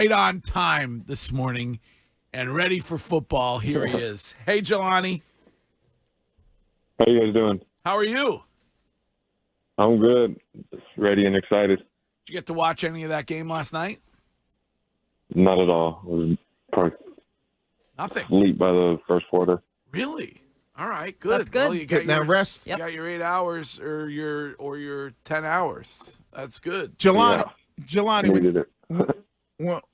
right on time this morning and ready for football. Here he is. Hey, Jahlani. How you guys doing? How are you? I'm good. Ready and excited. Did you get to watch any of that game last night? Not at all. I was probably Nothing. asleep by the first quarter. Really? All right, good. That's good. Well, you got Getting that rest. You got your 8 hours or your 10 hours. That's good. Jelani, Needed it.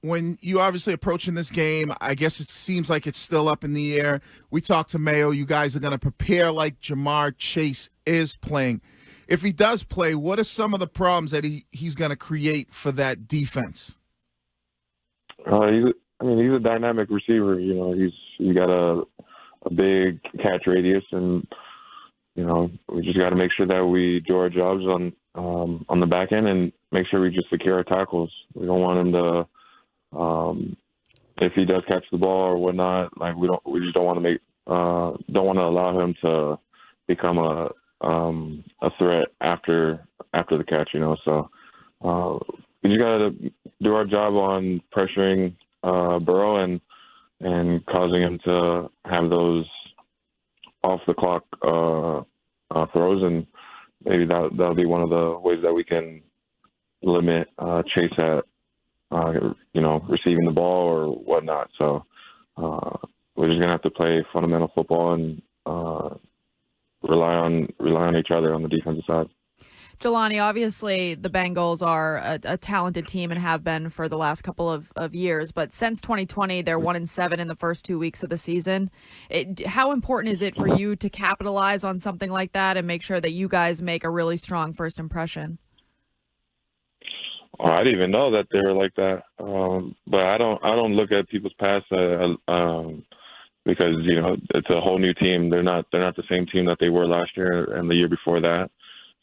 when you obviously approaching this game, I guess it seems like it's still up in the air. We talked to Mayo. You guys are going to prepare like Jamar Chase is playing. If he does play, what are some of the problems that he's going to create for that defense? He's a dynamic receiver. You know, he's got a big catch radius, and you know, we just got to make sure that we do our jobs on the back end and make sure we just secure our tackles. We don't want him to, if he does catch the ball or whatnot, like we just don't want to allow him to become a threat after the catch. You know, so we just got to do our job on pressuring Burrow and causing him to have those off the clock throws, and maybe that'll be one of the ways that we can limit Chase at receiving the ball or whatnot. So we're just gonna have to play fundamental football and rely on each other on the defensive side. Jahlani, obviously the Bengals are a talented team and have been for the last couple of years, but since 2020, they're 1-7 in the first 2 weeks of the season. How important is it for you to capitalize on something like that and make sure that you guys make a really strong first impression? I didn't even know that they were like that, but I don't look at people's past because you know it's a whole new team. They're not the same team that they were last year and the year before that.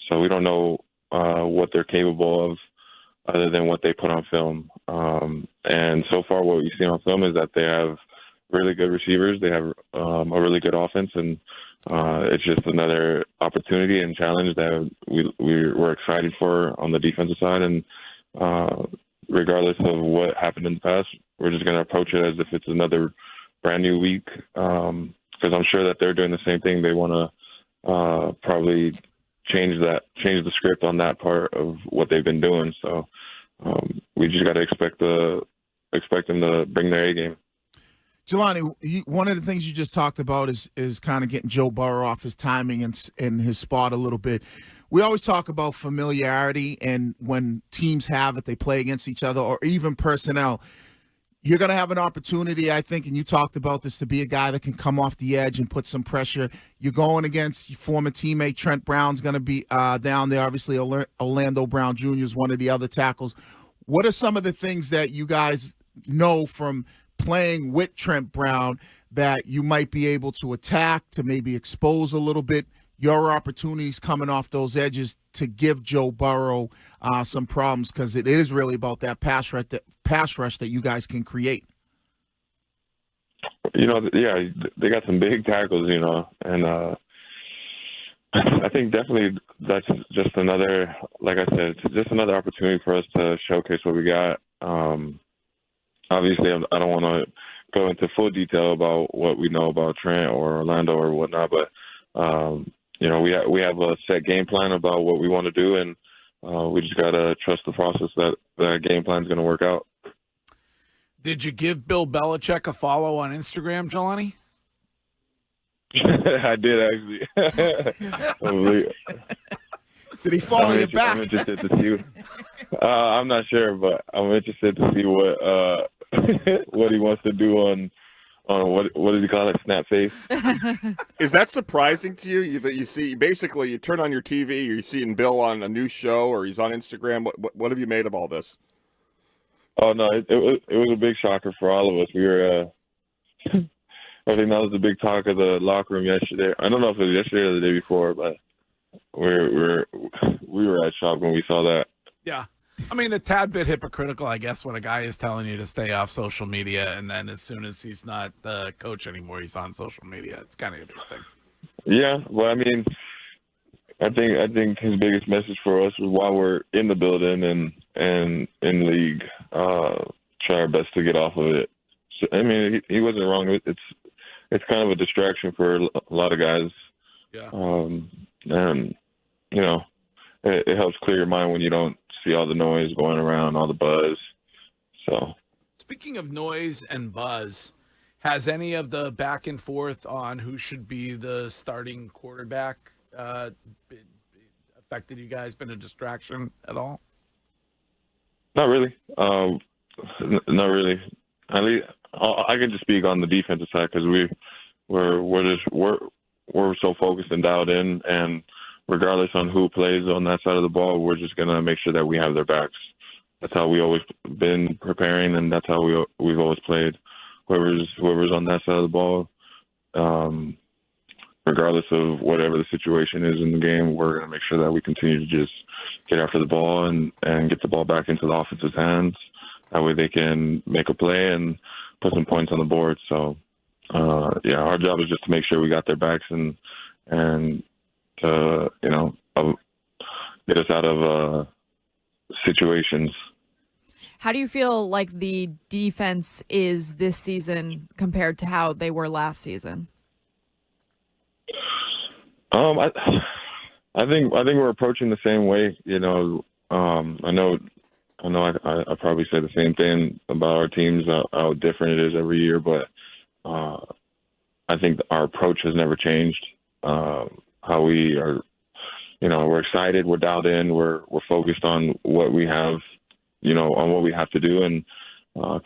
So we don't know what they're capable of other than what they put on film. And so far what we've seen on film is that they have really good receivers. They have a really good offense, and it's just another opportunity and challenge that we're excited for on the defensive side. And regardless of what happened in the past, we're just going to approach it as if it's another brand new week, because I'm sure that they're doing the same thing. They want to probably change the script on that part of what they've been doing. So we just got to expect them to bring their A game. Jelani, one of the things you just talked about is kind of getting Joe Burrow off his timing and his spot a little bit. We always talk about familiarity, and when teams have it, they play against each other, or even personnel. You're going to have an opportunity, I think, and you talked about this, to be a guy that can come off the edge and put some pressure. You're going against your former teammate Trent Brown's going to be down there. Obviously, Orlando Brown Jr. is one of the other tackles. What are some of the things that you guys know from playing with Trent Brown that you might be able to attack, to maybe expose a little bit your opportunities coming off those edges to give Joe Burrow some problems, because it is really about that pass rush that you guys can create? You know, yeah, they got some big tackles, you know, and I think definitely that's just another, like I said, it's just another opportunity for us to showcase what we got. Obviously, I don't want to go into full detail about what we know about Trent or Orlando or whatnot, but you know, we have a set game plan about what we want to do, and we just got to trust the process that the game plan is going to work out. Did you give Bill Belichick a follow on Instagram, Jahlani? I did, actually. Did he follow you back? I'm interested to see. I'm not sure, but I'm interested to see what he wants to do on what does he call it? Snap face. Is that surprising to you that you see, basically you turn on your TV, you're seeing Bill on a new show, or he's on Instagram? What have you made of all this? Oh no, it was a big shocker for all of us. We were, I think that was the big talk of the locker room yesterday. I don't know if it was yesterday or the day before, but we were at shock when we saw that. Yeah. I mean, a tad bit hypocritical, I guess, when a guy is telling you to stay off social media, and then as soon as he's not the coach anymore, he's on social media. It's kind of interesting. Yeah, well, I mean, I think his biggest message for us was while we're in the building and in league, try our best to get off of it. So, I mean, he wasn't wrong. It's kind of a distraction for a lot of guys. Yeah. And you know, it helps clear your mind when you don't see all the noise going around, all the buzz. So, speaking of noise and buzz, has any of the back and forth on who should be the starting quarterback affected you guys? Been a distraction at all? not really. Not really. At least I can just speak on the defensive side because we're so focused and dialed in, and regardless on who plays on that side of the ball, we're just gonna make sure that we have their backs. That's how we always been preparing, and that's how we've always played. Whoever's on that side of the ball, regardless of whatever the situation is in the game, we're gonna make sure that we continue to just get after the ball and get the ball back into the offense's hands. That way they can make a play and put some points on the board. So, yeah, our job is just to make sure we got their backs and to, get us out of situations. How do you feel like the defense is this season compared to how they were last season? I think we're approaching the same way. I know I probably say the same thing about our teams, how different it is every year, but I think our approach has never changed. How we are, we're excited, we're dialed in, we're focused on what we have, on what we have to do, and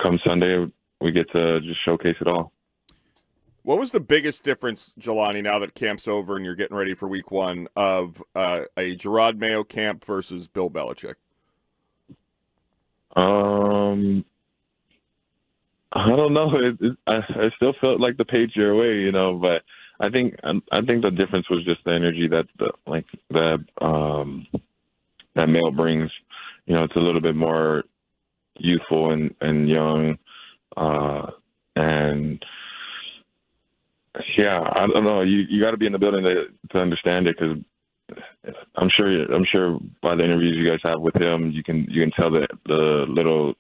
come Sunday, we get to just showcase it all. What was the biggest difference, Jahlani, now that camp's over and you're getting ready for week one, of a Gerard Mayo camp versus Bill Belichick? I don't know. I still felt like the Patriot way, but I think the difference was just the energy that that Mayo brings. It's a little bit more youthful and young, and yeah, I don't know. You got to be in the building to understand it, because I'm sure by the interviews you guys have with him, you can tell that the little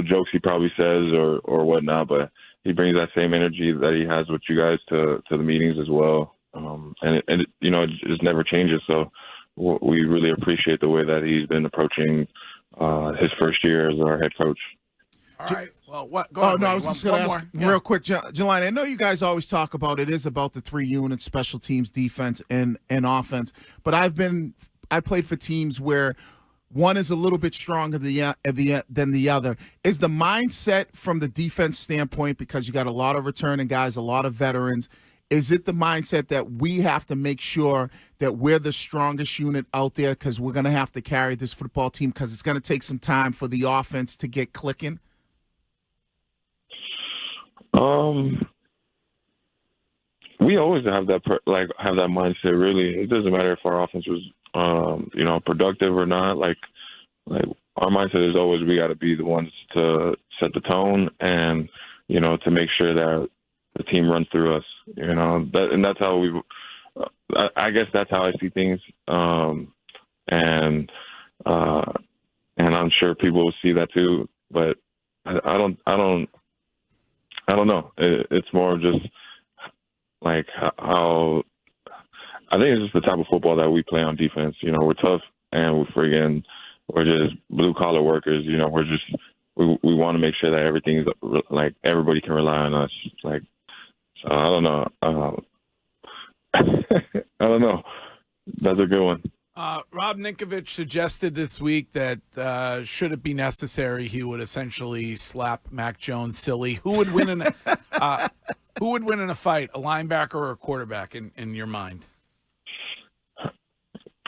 jokes he probably says or whatnot, but he brings that same energy that he has with you guys to the meetings as well. And it just never changes. So we really appreciate the way that he's been approaching his first year as our head coach. All right. Well, what? Go ahead, no, I was just going to ask real quick, Jahlani. I know you guys always talk about it is about the three units: special teams, defense, and offense. But I played for teams where one is a little bit stronger than the other. Is the mindset from the defense standpoint, because you got a lot of returning guys, a lot of veterans, is it the mindset that we have to make sure that we're the strongest unit out there because we're going to have to carry this football team because it's going to take some time for the offense to get clicking? We always have that have that mindset. Really, it doesn't matter if our offense was productive or not. Like our mindset is always we got to be the ones to set the tone and to make sure that the team runs through us. And that's how we. I guess that's how I see things. And I'm sure people will see that too. But I don't know. It's more just like how I think it's just the type of football that we play on defense. We're tough and we're just blue collar workers. We want to make sure that everything's like everybody can rely on us. So I don't know. I don't know. That's a good one. Rob Ninkovich suggested this week that should it be necessary, he would essentially slap Mac Jones silly. Who would win in a fight, a linebacker or a quarterback in your mind?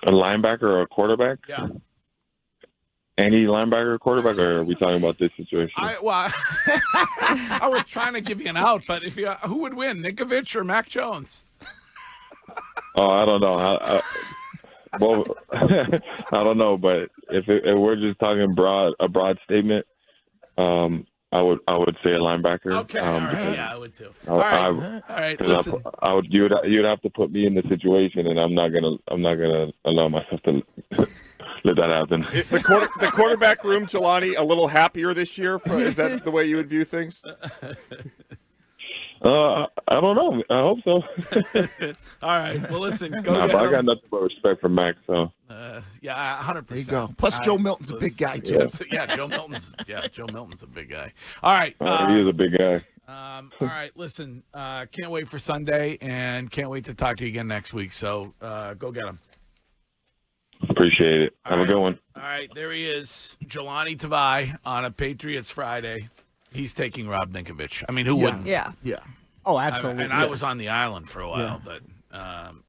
A linebacker or a quarterback? Yeah. Any linebacker or quarterback, or are we talking about this situation? I was trying to give you an out, but who would win, Ninkovich or Mac Jones? Oh, I don't know. Well, I don't know, but if we're just talking a broad statement, I would say a linebacker. Okay, all right. Yeah, I would too. All right. Listen. You'd have to put me in the situation, and I'm not gonna allow myself to let that happen. The quarterback room, Jahlani, a little happier this year? Is that the way you would view things? I don't know. I hope so. All right. Well, listen. Go Nah, get but I him. got nothing but respect for Max. So Yeah, 100%. There you go. Plus, Joe Milton's a big guy too. Joe Milton's a big guy. All right. he is a big guy. All right. Listen. Can't wait for Sunday, and can't wait to talk to you again next week. So go get him. Appreciate it. Have a good one. All right. There he is, Jahlani Tavai on a Patriots Friday. He's taking Rob Ninkovich. I mean, who wouldn't? Yeah. Yeah. Oh, absolutely. And I was on the island for a while, but